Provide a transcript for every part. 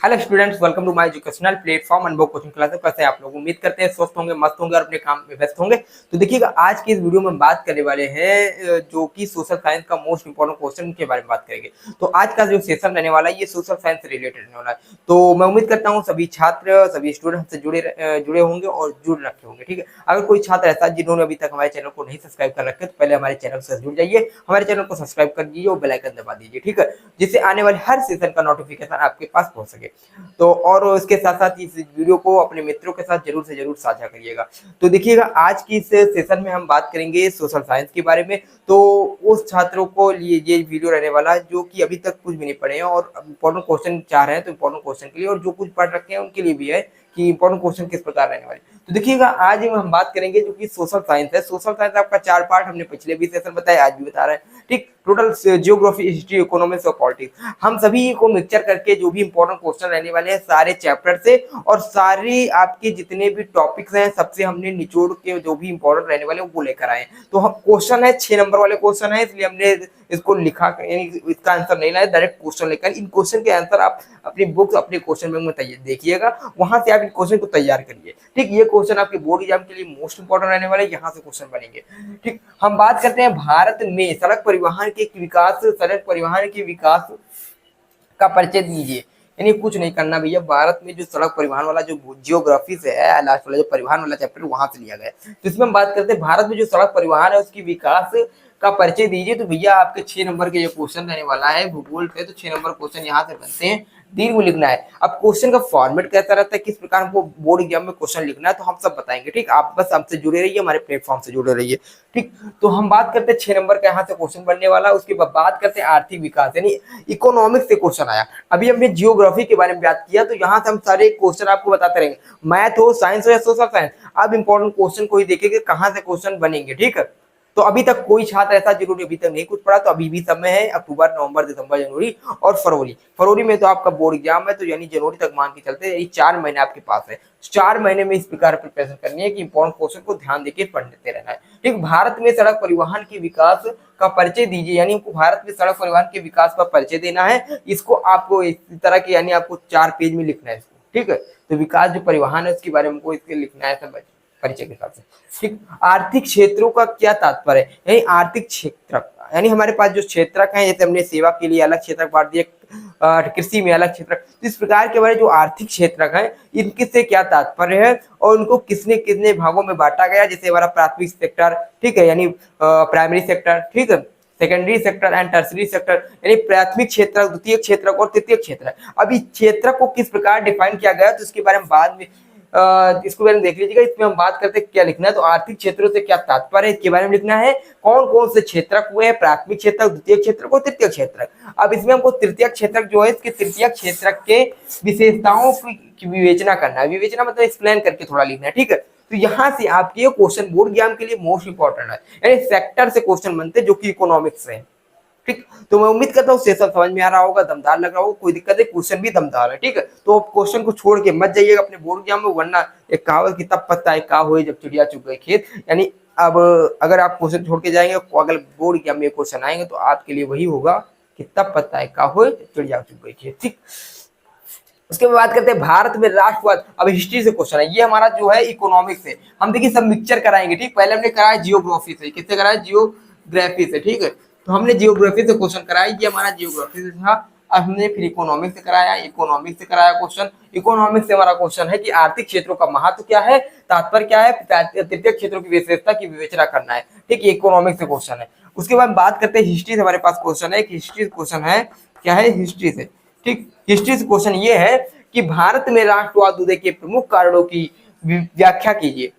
Hello students, welcome to my educational platform Anubhav coaching classes. कैसे हैं आप लोग? उम्मीद करते हैं स्वस्थ होंगे, मस्त होंगे और अपने काम में व्यस्त होंगे। तो देखिएगा, आज की इस वीडियो में बात करने वाले हैं जो कि सोशल साइंस का मोस्ट इंपोर्टेंट क्वेश्चन के बारे में बात करेंगे। तो आज का जो सेशन रहने वाला है ये सोशल साइंस से रिलेटेड रहने वाला है। तो मैं उम्मीद करता हूँ सभी छात्र, सभी स्टूडेंट हमसे जुड़े होंगे और जुड़ रखे होंगे। ठीक है, अगर कोई छात्र ऐसा जिन्होंने अभी तक हमारे चैनल को नहीं सब्सक्राइब कर रखे तो पहले हमारे चैनल से जुड़ जाइए, हमारे चैनल को सब्सक्राइब कर दीजिए और बेल आइकन दबा दीजिए। ठीक है, जिससे आने वाले हर सेशन का नोटिफिकेशन आपके पास पहुंच सके। तो और इसके साथ साथ इस वीडियो को अपने मित्रों के साथ जरूर से जरूर साझा करिएगा। तो देखिएगा, आज की इस सेशन में हम बात करेंगे सोशल साइंस के बारे में। तो उस छात्रों को लिए ये वीडियो रहने वाला है जो कि अभी तक कुछ भी नहीं पढ़े हैं और इंपॉर्टेंट क्वेश्चन चाह रहे हैं, तो इंपॉर्टेंट क्वेश्चन के लिए, और जो कुछ पढ़ रखे हैं उनके लिए भी है कि इंपॉर्टेंट क्वेश्चन किस प्रकार रहने वाले। तो देखिएगा, आज हम बात करेंगे जो कि सोशल साइंस है। सोशल साइंस आपका 4 पार्ट हमने पिछले भी सेशन बताया, आज भी बता रहे हैं। ठीक, टोटल जियोग्राफी, हिस्ट्री, इकोनॉमिक्स और पॉलिटिक्स, हम सभी को मिक्सचर करके जो भी इंपॉर्टेंट क्वेश्चन रहने वाले हैं सारे चैप्टर से और सारे आपके जितने भी टॉपिक्स हैं सबसे हमने निचोड़ के जो भी इंपॉर्टेंट रहने वाले हैं वो लेकर आए हैं। तो हम क्वेश्चन है 6 नंबर वाले क्वेश्चन है, इसलिए हमने इसको लिखा, इसका आंसर नहीं लाया, डायरेक्ट क्वेश्चन लेकर। इन क्वेश्चन के आंसर आप अपनी बुक्स, अपने क्वेश्चन बैंक में देखिएगा, वहां से आप इन क्वेश्चन को तैयार करिए। ठीक, ये क्वेश्चन आपके बोर्ड एग्जाम के लिए मोस्ट इंपोर्टेंट रहने वाले, यहाँ से क्वेश्चन बनेंगे। ठीक, हम बात करते हैं भारत में सड़क परिवहन के विकास का परिचय दीजिए। यानी कुछ नहीं करना भैया, भारत में जो सड़क परिवहन वाला जो जियोग्राफी से है, लास्ट वाला जो परिवहन वाला चैप्टर वहां से लिया गया। तो इसमें हम बात करते हैं भारत में जो सड़क परिवहन है उसकी विकास का परिचय दीजिए। तो भैया आपके 6 नंबर के जो क्वेश्चन रहने वाला है भूगोल से, तो 6 नंबर क्वेश्चन यहाँ से बनते हैं। दीर्घ में लिखना है। अब क्वेश्चन का फॉर्मेट कैसा रहता है, किस प्रकार हमको बोर्ड एग्जाम में क्वेश्चन लिखना है, तो हम सब बताएंगे। ठीक, आप बस हमसे जुड़े रहिए, हमारे प्लेटफॉर्म से जुड़े रहिए। ठीक, तो हम बात करते हैं 6 नंबर का यहाँ से क्वेश्चन बनने वाला है। उसके बाद बात करते हैं आर्थिक विकास, यानी इकोनॉमिक्स से क्वेश्चन आया। अभी हमने जियोग्राफी के बारे में बात किया, तो यहाँ से हम सारे क्वेश्चन आपको बताते रहेंगे, मैथ हो, साइंस हो या सोशल साइंस। अब इंपॉर्टेंट क्वेश्चन को ही देखेंगे कहाँ से क्वेश्चन बनेंगे। ठीक है, तो अभी तक कोई छात्र ऐसा जिन्होंने अभी तक नहीं कुछ पढ़ा, तो अभी भी समय है। अक्टूबर, नवंबर, दिसंबर, जनवरी और फरवरी में तो आपका बोर्ड एग्जाम है, तो यानी जनवरी तक मान के चलते हैं, 4 महीने आपके पास है। 4 महीने में इस प्रकार प्रिपरेशन करनी है कि इंपॉर्टेंट क्वेश्चन को ध्यान देकर पढ़ते रहना है। ठीक, भारत में सड़क परिवहन के विकास का परिचय दीजिए, यानी आपको भारत में सड़क परिवहन के विकास का परिचय देना है। इसको आपको इस तरह के, यानी आपको 4 पेज में लिखना है इसको। ठीक है, तो विकास जो परिवहन है उसके बारे में इसके लिखना है सब परिचय के हिसाब से। ठीक, आर्थिक क्षेत्रों का क्या तात्पर्य है, यानी आर्थिक क्षेत्र, यानी हमारे पास जो क्षेत्रक है, जैसे हमने सेवा के लिए अलग क्षेत्रक बांट दिया, कृषि में अलग क्षेत्रक, तो इस प्रकार के हमारे जो आर्थिक क्षेत्रक है इनके से क्या तात्पर्य है और उनको किसने कितने भागों में बांटा गया। जैसे हमारा प्राथमिक सेक्टर, ठीक है, यानी प्राइमरी सेक्टर, ठीक है, secondary sector and tertiary sector, यानी प्राथमिक क्षेत्र, द्वितीय क्षेत्र और तृतीय क्षेत्र। अब इस क्षेत्र को किस प्रकार डिफाइन किया गया, तो इसके बारे में बाद में इसको बारे में देख लीजिएगा। इसमें हम बात करते हैं क्या लिखना है, तो आर्थिक क्षेत्रों से क्या तात्पर्य है इसके बारे में लिखना है। कौन कौन से क्षेत्रक हुए हैं, प्राथमिक क्षेत्रक, द्वितीय क्षेत्रक और तृतीय क्षेत्रक। अब इसमें हमको तृतीय क्षेत्रक जो है, इसके तृतीय क्षेत्रक के विशेषताओं की विवेचना करना है। विवेचना मतलब एक्सप्लेन करके थोड़ा लिखना है। ठीक है, तो यहाँ से आपके क्वेश्चन बोर्ड एग्जाम के लिए मोस्ट इंपॉर्टेंट है, यानी सेक्टर से क्वेश्चन बनते हैं जो कि इकोनॉमिक्स है। ठीक, तो मैं उम्मीद करता हूँ सेशन समझ में आ रहा होगा, दमदार लग रहा होगा, कोई दिक्कत है, क्वेश्चन भी दमदार है। ठीक है, तो क्वेश्चन को छोड़ के मत जाइएगा अपने बोर्ड एग्जाम में, वरना एक कहावत की तब पता है का हुए जब चिड़िया चुग गई खेत। यानी अब अगर आप क्वेश्चन छोड़ के जाएंगे, अगर बोर्ड एग्जाम में क्वेश्चन आएंगे तो आपके लिए वही होगा कि तब पता है का हुए जब चिड़िया चुग गई खेत। ठीक, उसके बाद बात करते हैं भारत में राष्ट्रवाद। अब हिस्ट्री से क्वेश्चन है, ये हमारा जो है इकोनॉमिक्स से। हम देखिए सब मिक्सचर कराएंगे। ठीक, पहले हमने कराया जियोग्राफी से, किससे कराया, जियोग्राफी से। ठीक है, तो हमने जियोग्राफी से क्वेश्चन कराया, ये हमारा जियोग्राफी से था। अब हमने फिर इकोनॉमिक्स से कराया, इकोनॉमिक्स से कराया क्वेश्चन। इकोनॉमिक्स से हमारा क्वेश्चन है कि आर्थिक क्षेत्रों का महत्व क्या है, तात्पर्य क्या है, तृतीय क्षेत्रों की विशेषता की विवेचना करना है। ठीक, ये इकोनॉमिक्स से क्वेश्चन है। उसके बाद बात करते हैं हिस्ट्री से, हमारे पास क्वेश्चन है कि हिस्ट्री क्वेश्चन है क्या है, हिस्ट्री से। ठीक, हिस्ट्री से क्वेश्चन ये है कि भारत में राष्ट्रवाद उदय के प्रमुख कारणों की व्याख्या कीजिए।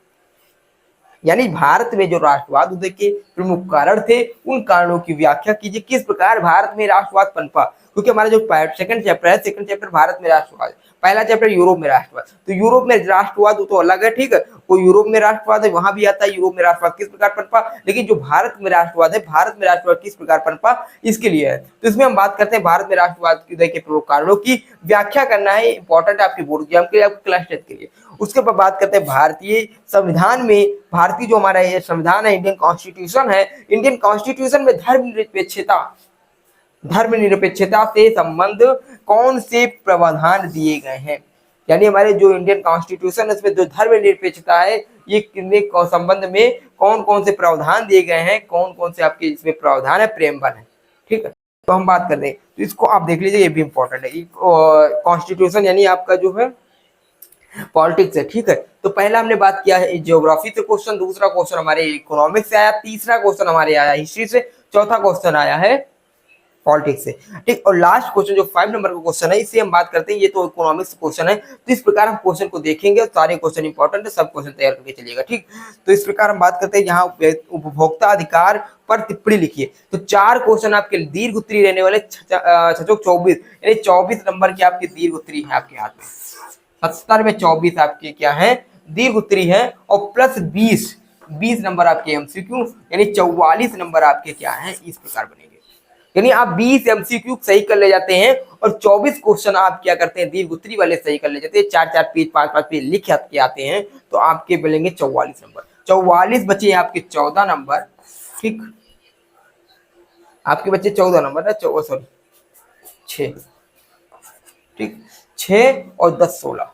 यानी भारत में जो राष्ट्रवाद उदय के प्रमुख कारण थे उन कारणों की व्याख्या कीजिए। किस प्रकार भारत में राष्ट्रवाद पनपा, क्योंकि हमारा जो सेकंड चैप्टर है, सेकंड चैप्टर भारत में राष्ट्रवाद, पहला चैप्टर यूरोप में राष्ट्रवाद। तो यूरोप में राष्ट्रवाद तो अलग है। ठीक है, वो यूरोप में राष्ट्रवाद है, वहां भी आता है यूरोप में राष्ट्रवाद किस प्रकार पनपा, लेकिन जो भारत में राष्ट्रवाद है, भारत में राष्ट्रवाद किस प्रकार पनपा इसके लिए है। तो इसमें हम बात करते हैं भारत में राष्ट्रवाद उदय के प्रमुख कारणों की व्याख्या करना है। इंपॉर्टेंट है आपके बोर्ड एग्जाम के लिए, आपके क्लास टेस्ट के लिए। उसके बाद बात करते हैं भारतीय संविधान में, भारतीय जो हमारा ये संविधान है, इंडियन कॉन्स्टिट्यूशन है, इंडियन कॉन्स्टिट्यूशन में धर्मनिरपेक्षता, धर्मनिरपेक्षता से संबंध कौन से प्रावधान दिए गए हैं? यानी हमारे जो इंडियन कॉन्स्टिट्यूशन है उसमें जो धर्मनिरपेक्षता है ये कितने संबंध में कौन कौन से प्रावधान दिए गए हैं, कौन कौन से आपके इसमें प्रावधान है, प्रेमबन है। ठीक है, तो हम बात कर रहे हैं तो इसको आप देख लीजिए, ये भी इंपॉर्टेंट है। कॉन्स्टिट्यूशन यानी आपका जो है पॉलिटिक्स है। ठीक है, तो पहला हमने बात किया है ज्योग्राफी से क्वेश्चन, दूसरा क्वेश्चन हमारे इकोनॉमिक्स से आया, तीसरा क्वेश्चन हमारे आया हिस्ट्री से, चौथा क्वेश्चन आया है पॉलिटिक्स से। ठीक, और लास्ट क्वेश्चन जो 5 नंबर का क्वेश्चन है इससे हम बात करते हैं, ये तो इकोनॉमिक्स क्वेश्चन है। तो इस प्रकार हम क्वेश्चन को देखेंगे और सारे क्वेश्चन इंपॉर्टेंट है, सब क्वेश्चन तैयार करके चलिएगा। ठीक, तो इस प्रकार हम बात करते हैं, यहाँ उपभोक्ता अधिकार पर टिप्पणी लिखिए। तो 4 क्वेश्चन आपके दीर्घ उत्तरी रहने वाले, 24 यानी 24 नंबर की आपकी दीर्घ उत्तरी है आपके हाथ में। 70 में 24 आपके क्या है, दीर्घ उत्तरी है, और प्लस 20 नंबर आपके एमसीक्यू, यानी 44 नंबर आपके क्या है, इस प्रकार बनेंगे। यानी आप 20 एमसीक्यू सही कर ले जाते हैं और 24 क्वेश्चन आप क्या करते हैं, दीर्घ उत्तरी वाले सही कर ले जाते हैं, 4-4 पेज 5-5 पेज लिख के आते हैं, तो आपके मिलेंगे 44 नंबर। 44 बचे आपके 14 नंबर। ठीक, आपके बच्चे 14 नंबर है, सॉरी 6। ठीक, 6 और 10 16।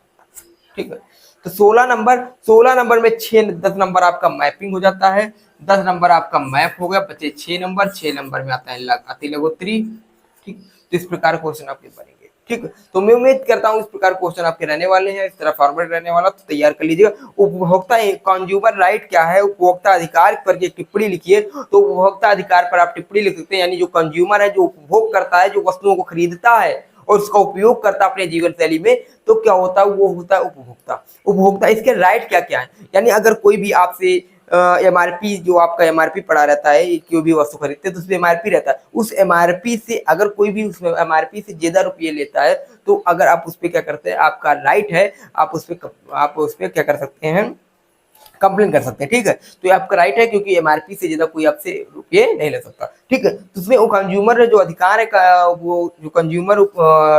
ठीक है, तो 16 नंबर में 6-10 नंबर आपका मैपिंग हो जाता है, 10 नंबर आपका मैप हो गया, बचे 6 नंबर। 6 नंबर में आता है अति लघुत्तरी। ठीक, तो इस प्रकार क्वेश्चन आपके बनेंगे। ठीक, तो मैं उम्मीद करता हूँ इस प्रकार क्वेश्चन आपके रहने वाले हैं, इस तरह फॉर्मेट रहने वाला, तो तैयार कर लीजिएगा। उपभोक्ता कंज्यूमर राइट क्या है, उपभोक्ता अधिकार पर टिप्पणी लिखिए। तो उपभोक्ता अधिकार पर आप टिप्पणी लिख सकते हैं, यानी जो कंज्यूमर है, जो उपभोग करता है, जो वस्तुओं को खरीदता है और उसका उपयोग करता है अपने जीवन शैली में, तो क्या होता है, वो होता है उपभोक्ता। उपभोक्ता इसके राइट क्या क्या है, यानी अगर कोई भी आपसे एमआरपी, जो आपका एमआरपी पड़ा रहता है, कोई भी वस्तु खरीदते हैं तो उसमें एमआरपी रहता है, उस एमआरपी से अगर कोई भी उसमें एमआरपी से ज्यादा रुपये लेता है, तो अगर आप उस पर क्या करते हैं, आपका राइट है, आप उस पर क्या कर सकते हैं, कंप्लेन कर सकते हैं। ठीक है, तो ये आपका राइट है, क्योंकि एमआरपी से ज्यादा कोई आपसे रुपये नहीं ले सकता। ठीक है, तो उसमें वो कंज्यूमर जो अधिकार है वो जो कंज्यूमर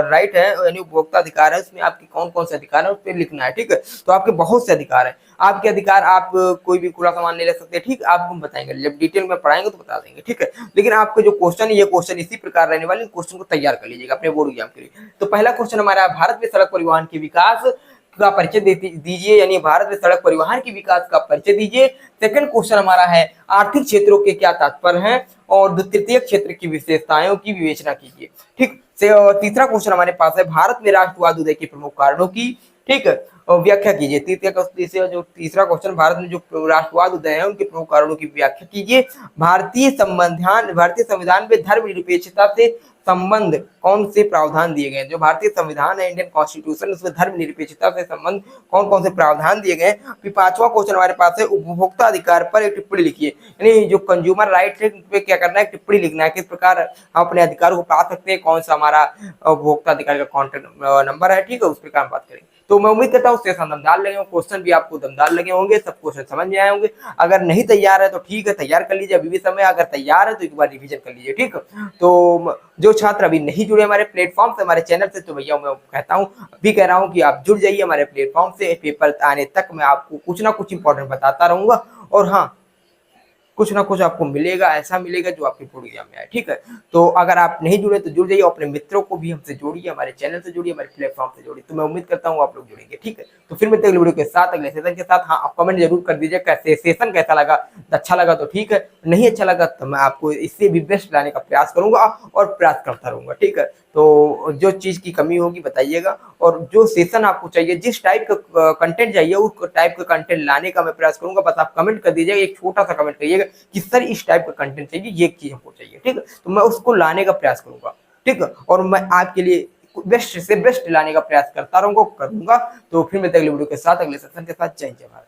राइट है, यानी उपभोक्ता अधिकार है, उसमें आपके कौन कौन से अधिकार है उस पर लिखना है। ठीक है, तो आपके बहुत से अधिकार है। आपके अधिकार, आप कोई भी खुला सामान नहीं ले सकते। ठीक, आपको हम बताएंगे, जब डिटेल में पढ़ाएंगे तो बता देंगे। ठीक है, लेकिन आपके जो क्वेश्चन है, ये क्वेश्चन इसी प्रकार रहने वाले, क्वेश्चन को तैयार कर लीजिएगा अपने बोर्ड एग्जाम के लिए। तो पहला क्वेश्चन हमारा, भारत में सड़क परिवहन के विकास का परिचय दीजिए, यानी भारत में सड़क परिवहन के विकास का परिचय दीजिए। सेकंड क्वेश्चन हमारा है, आर्थिक क्षेत्रों के क्या तात्पर्य हैं और तृतीय क्षेत्र की विशेषताओं की विवेचना कीजिए। ठीक, तीसरा क्वेश्चन हमारे पास है, भारत में राष्ट्रवाद उदय के प्रमुख कारणों की, ठीक है, व्याख्या कीजिए। तीसरा क्वेश्चन, भारत में जो राष्ट्रवाद उदय है उनके प्रमुख कारणों की व्याख्या कीजिए। भारतीय संविधान में धर्मनिरपेक्षता से संबंध कौन से प्रावधान दिए गए? जो भारतीय संविधान है, इंडियन कॉन्स्टिट्यूशन, उसमें धर्मनिरपेक्षता से संबंध कौन कौन से प्रावधान दिए गए? फिर पांचवा क्वेश्चन हमारे पास है, उपभोक्ता अधिकार पर एक टिप्पणी लिखिए। यानी जो कंज्यूमर राइट है, उस पर क्या करना है, टिप्पणी लिखना है, किस प्रकार हम अपने अधिकारों को पा सकते हैं, कौन सा हमारा उपभोक्ता अधिकार का कॉन्टेक्ट नंबर है। ठीक है, उस प्रकार हम बात करेंगे। तो मैं उम्मीद करता हूँ सेशन दमदार लगे होंगे, क्वेश्चन भी आपको दमदार लगे होंगे, सब क्वेश्चन समझ में आए होंगे। अगर नहीं तैयार है तो ठीक है, तैयार कर लीजिए, अभी भी समय। अगर तैयार है तो एक बार रिवीजन कर लीजिए। ठीक, तो जो छात्र अभी नहीं जुड़े हमारे प्लेटफॉर्म से, हमारे चैनल से, तो भैया मैं कहता हूँ, अभी कह रहा हूँ कि आप जुड़ जाइए हमारे प्लेटफॉर्म से। पेपर आने तक मैं आपको कुछ ना कुछ इंपॉर्टेंट बताता रहूंगा, और हाँ, कुछ ना कुछ आपको मिलेगा, ऐसा मिलेगा जो आपके बोर्ड एग्जाम में आए। ठीक है, तो अगर आप नहीं जुड़े तो जुड़ जाइए, अपने मित्रों को भी हमसे जोड़िए, हमारे चैनल से जोड़िए, हमारे प्लेटफॉर्म से जोड़िए। तो मैं उम्मीद करता हूँ आप लोग जुड़ेंगे। ठीक है, तो फिर मिलते हैं अगले वीडियो के साथ, अगले सेशन के साथ। हाँ, आप कमेंट जरूर कर दीजिए कैसे सेशन कैसा लगा। अच्छा लगा तो ठीक है, नहीं अच्छा लगा तो मैं आपको इससे भी बेस्ट लाने का प्रयास करूंगा और प्रयास करता रहूंगा। ठीक है, तो जो चीज की कमी होगी बताइएगा, और जो सेशन आपको चाहिए, जिस टाइप का कंटेंट चाहिए, उस टाइप का कंटेंट लाने का मैं प्रयास करूंगा। बस आप कमेंट कर दीजिएगा, एक छोटा सा कमेंट करिएगा कि सर इस टाइप का कंटेंट चाहिए, ये चीज हमको चाहिए। ठीक है, तो मैं उसको लाने का प्रयास करूंगा। ठीक है, और मैं आपके लिए बेस्ट से बेस्ट लाने का प्रयास करता रहूंगा, करूंगा। तो फिर मिलते हैं अगले वीडियो के साथ, अगले सेशन के साथ। जय जय भारत।